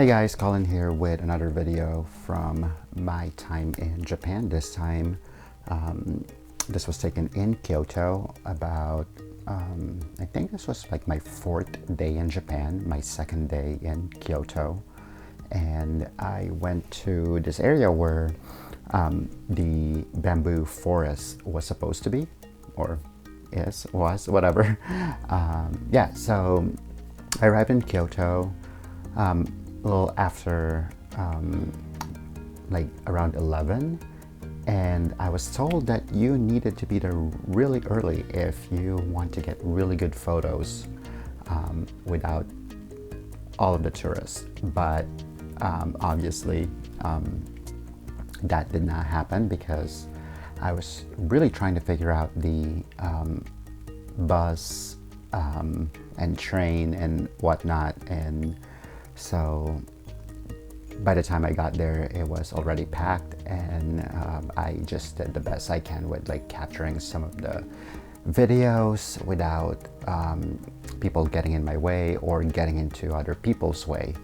Hey guys, Colin here with another video from my time in Japan. This time, this was taken in Kyoto about, I think this was like my 4th day in Japan, my 2nd day in Kyoto. And I went to this area where the bamboo forest was supposed to be, or was, whatever. Yeah, so I arrived in Kyoto a little after like around 11, and I was told that you needed to be there really early if you want to get really good photos without all of the tourists. But obviously that did not happen because I was really trying to figure out the bus and train and whatnot, and so by the time I got there, it was already packed, and I just did the best I can with like capturing some of the videos without people getting in my way or getting into other people's way.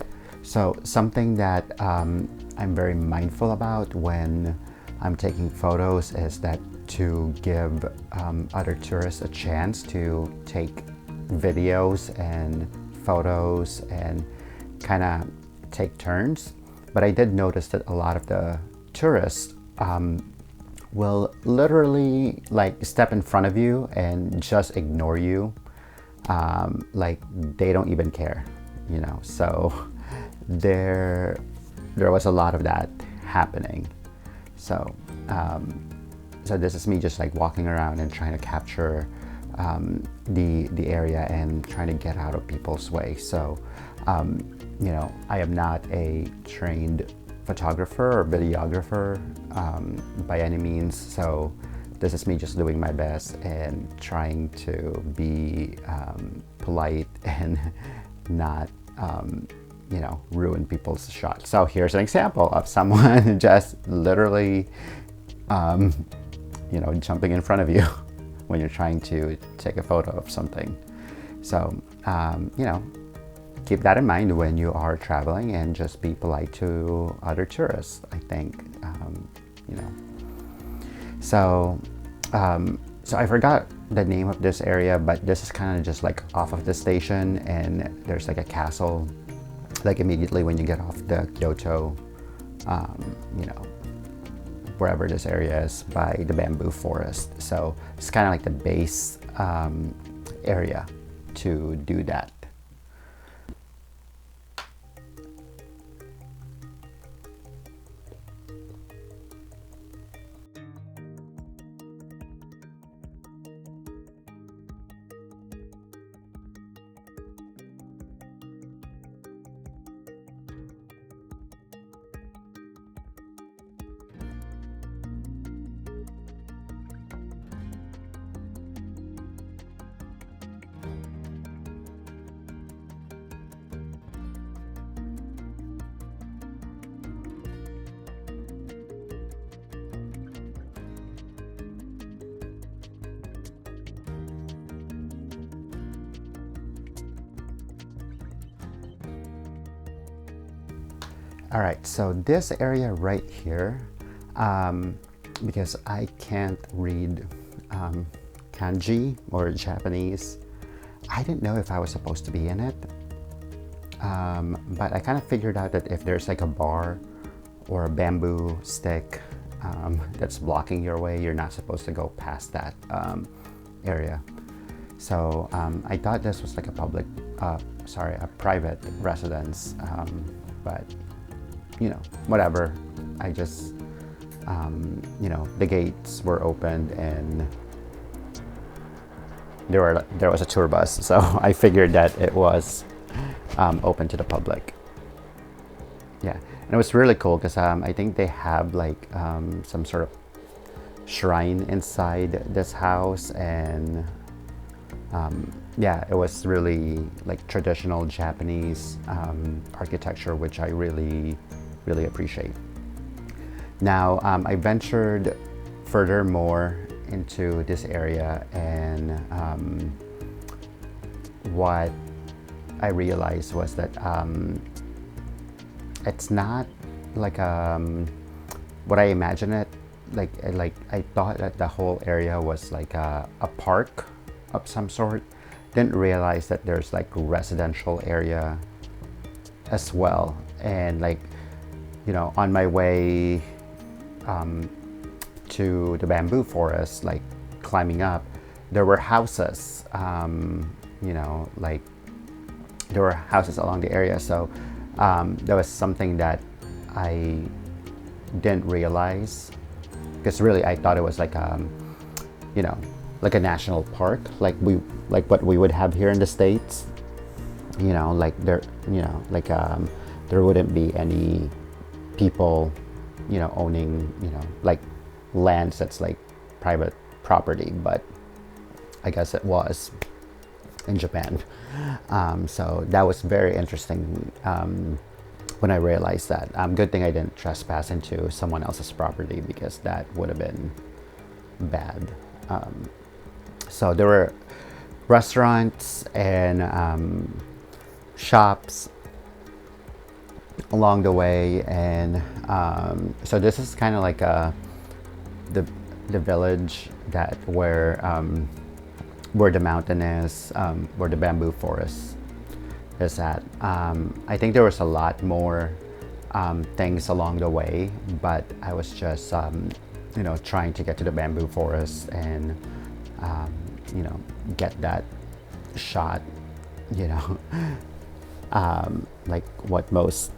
So something that I'm very mindful about when I'm taking photos is that to give other tourists a chance to take videos and photos and kind of take turns. But I did notice that a lot of the tourists will literally like step in front of you and just ignore you, like they don't even care, you know. So there was a lot of that happening. So so this is me just like walking around and trying to capture the area and trying to get out of people's way. So you know, I am not a trained photographer or videographer by any means, so this is me just doing my best and trying to be polite and not you know, ruin people's shots. So here's an example of someone just literally you know, jumping in front of you when you're trying to take a photo of something. So you know, keep that in mind when you are traveling and just be polite to other tourists, I think, you know. So, so I forgot the name of this area, but this is kind of just like off of the station, and there's like a castle, like immediately when you get off the Kyoto, you know, wherever this area is by the bamboo forest. So it's kind of like the base area to do that. All right, so this area right here, because I can't read kanji or Japanese, I didn't know if I was supposed to be in it. But I kind of figured out that if there's like a bar or a bamboo stick that's blocking your way, you're not supposed to go past that area. So I thought this was like a private residence, but you know, whatever. I just, you know, the gates were opened and there was a tour bus, so I figured that it was open to the public. Yeah, and it was really cool because I think they have like some sort of shrine inside this house, and yeah, it was really like traditional Japanese architecture, which I really appreciate. Now, I ventured furthermore into this area, and what I realized was that it's not like what I imagine it like. I thought that the whole area was like a park of some sort. Didn't realize that there's like residential area as well. And like, you know, on my way to the bamboo forest, like climbing up, there were houses, you know, like there were houses along the area. So there was something that I didn't realize, because really I thought it was like you know, like a national park, like what we would have here in the States. You know, like there, you know, like there wouldn't be any people, you know, owning, you know, like lands that's like private property, but I guess it was in Japan. So that was very interesting when I realized that. Good thing I didn't trespass into someone else's property, because that would have been bad. So there were restaurants and shops along the way, and so this is kind of like the village that where the mountain is, where the bamboo forest is at. I think there was a lot more things along the way, but I was just you know, trying to get to the bamboo forest and you know, get that shot, you know, like what most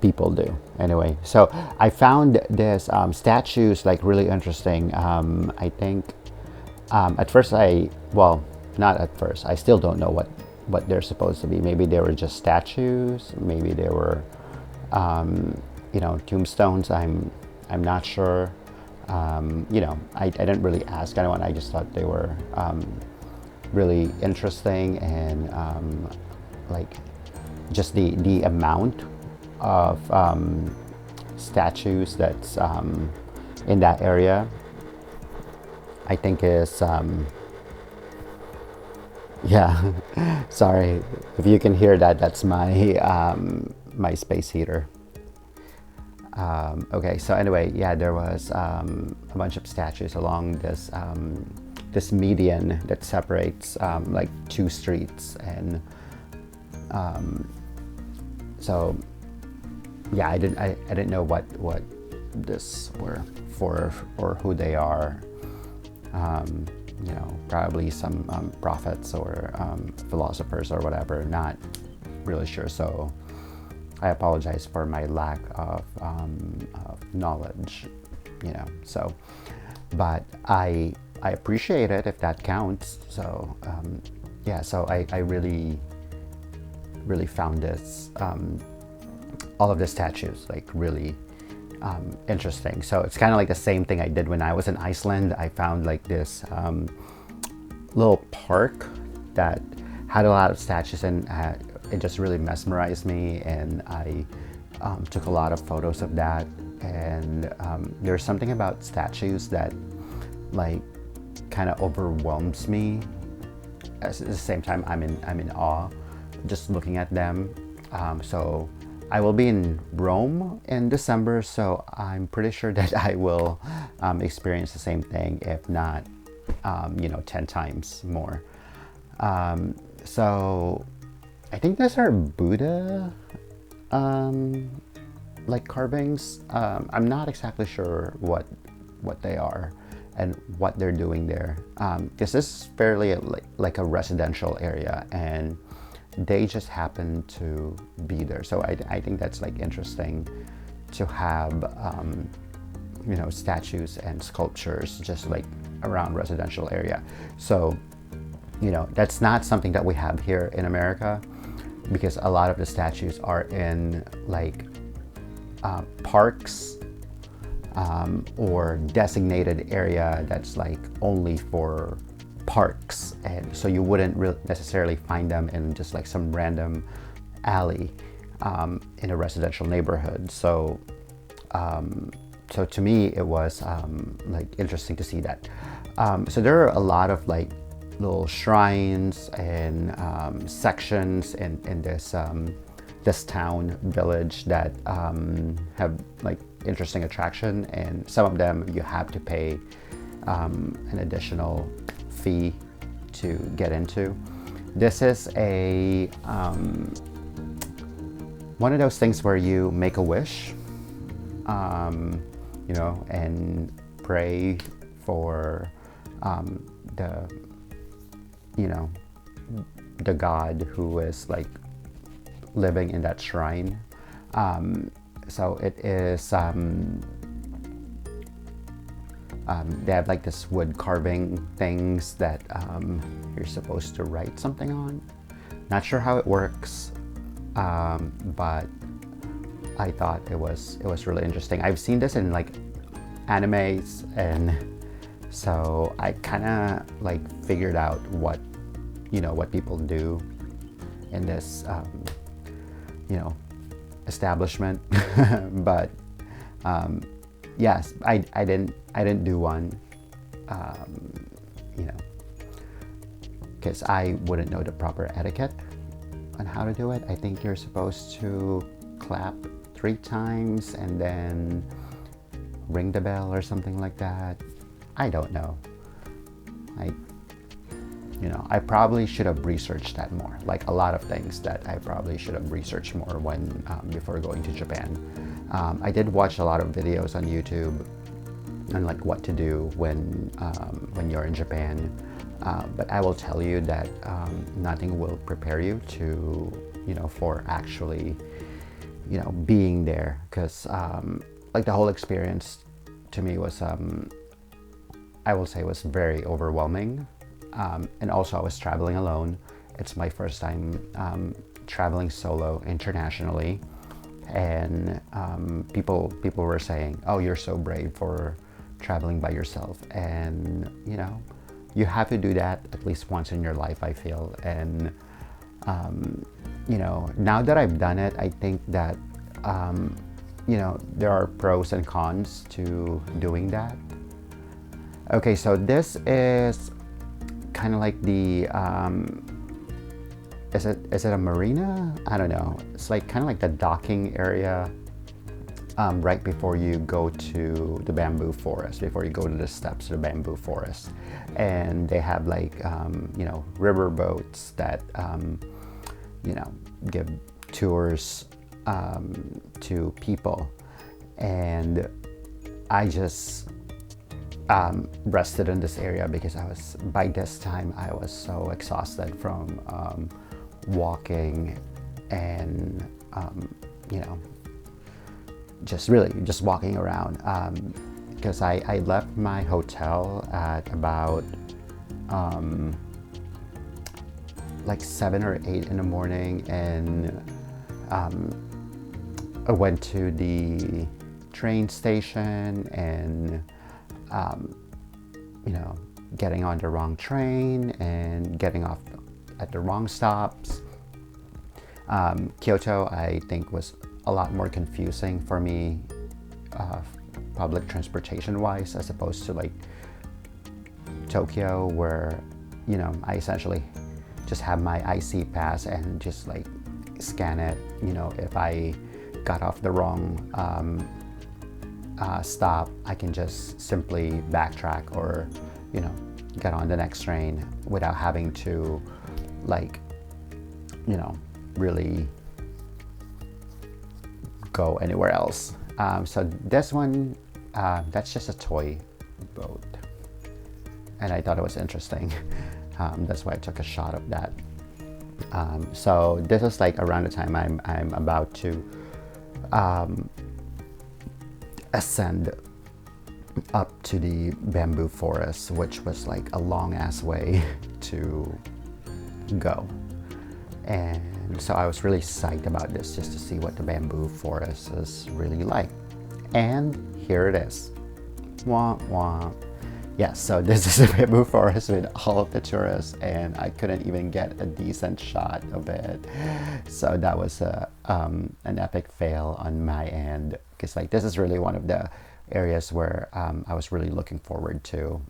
people do. Anyway, so I found this statues like really interesting. I think at first not at first, I still don't know what they're supposed to be. Maybe they were just statues, maybe they were you know, tombstones. I'm not sure. You know, I didn't really ask anyone. I just thought they were really interesting, and like just the amount of statues that's in that area, I think is yeah. Sorry if you can hear that. That's my my space heater. Okay, so anyway, yeah, there was a bunch of statues along this this median that separates like two streets, and so yeah, I didn't know what this were for or who they are. You know, probably some prophets or philosophers or whatever. Not really sure. So I apologize for my lack of knowledge, you know. So, but I appreciate it if that counts. So yeah, so I really found this all of the statues like really interesting. So it's kind of like the same thing I did when I was in Iceland. I found like this little park that had a lot of statues, and it just really mesmerized me, and I took a lot of photos of that. And there's something about statues that like kind of overwhelms me. At the same time, I'm in awe just looking at them. So I will be in Rome in December, so I'm pretty sure that I will experience the same thing, if not, you know, 10 times more. So I think those are Buddha like carvings. I'm not exactly sure what they are and what they're doing there, because this is fairly like a residential area, and they just happen to be there. So I think that's like interesting to have you know, statues and sculptures just like around residential area. So, you know, that's not something that we have here in America, because a lot of the statues are in like parks or designated area that's like only for parks, and so you wouldn't necessarily find them in just like some random alley in a residential neighborhood. So so to me it was like interesting to see that. So there are a lot of like little shrines and sections in this this town village that have like interesting attraction, and some of them you have to pay an additional fee to get into. This is a one of those things where you make a wish, you know, and pray for the, you know, the god who is like living in that shrine. So it is, they have like this wood carving things that you're supposed to write something on. Not sure how it works, but I thought it was really interesting. I've seen this in like animes, and so I kind of like figured out what, you know, what people do in this you know, establishment. But yes, I didn't do one, you know, because I wouldn't know the proper etiquette on how to do it. I think you're supposed to clap 3 times and then ring the bell or something like that. I don't know. You know, I probably should have researched that more. Like a lot of things that I probably should have researched more when before going to Japan. I did watch a lot of videos on YouTube on like what to do when you're in Japan. But I will tell you that nothing will prepare you to, you know, for actually, you know, being there. Because like the whole experience to me was, I will say, was very overwhelming. And also I was traveling alone. It's my first time traveling solo internationally. And people were saying, oh, you're so brave for traveling by yourself. And, you know, you have to do that at least once in your life, I feel. And, you know, now that I've done it, I think that, you know, there are pros and cons to doing that. Okay, so this is kind of like the, is it a marina? I don't know. It's like kind of like the docking area right before you go to the bamboo forest, before you go to the steps of the bamboo forest. And they have like, you know, river boats that, you know, give tours to people. And I just rested in this area because by this time I was so exhausted from walking and, you know, just walking around, because I left my hotel at about like 7 or 8 in the morning, and I went to the train station and you know, getting on the wrong train and getting off at the wrong stops. Kyoto, I think, was a lot more confusing for me, public transportation wise, as opposed to like Tokyo, where, you know, I essentially just have my IC pass and just like scan it. You know, if I got off the wrong stop, I can just simply backtrack or, you know, get on the next train without having to, like, you know, really go anywhere else. So this one, that's just a toy boat, and I thought it was interesting. That's why I took a shot of that. So this is like around the time I'm about to ascend up to the bamboo forest, which was like a long ass way to go. And so I was really psyched about this, just to see what the bamboo forest is really like. And here it is. Wah wah. Yes, so this is a bamboo forest with all of the tourists, and I couldn't even get a decent shot of it. So that was an epic fail on my end, because like this is really one of the areas where I was really looking forward to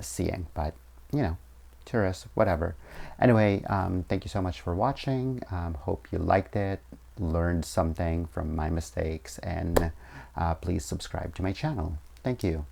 seeing, but you know, tourists, whatever. Anyway, thank you so much for watching. Hope you liked it. learned something from my mistakes, and please subscribe to my channel. Thank you.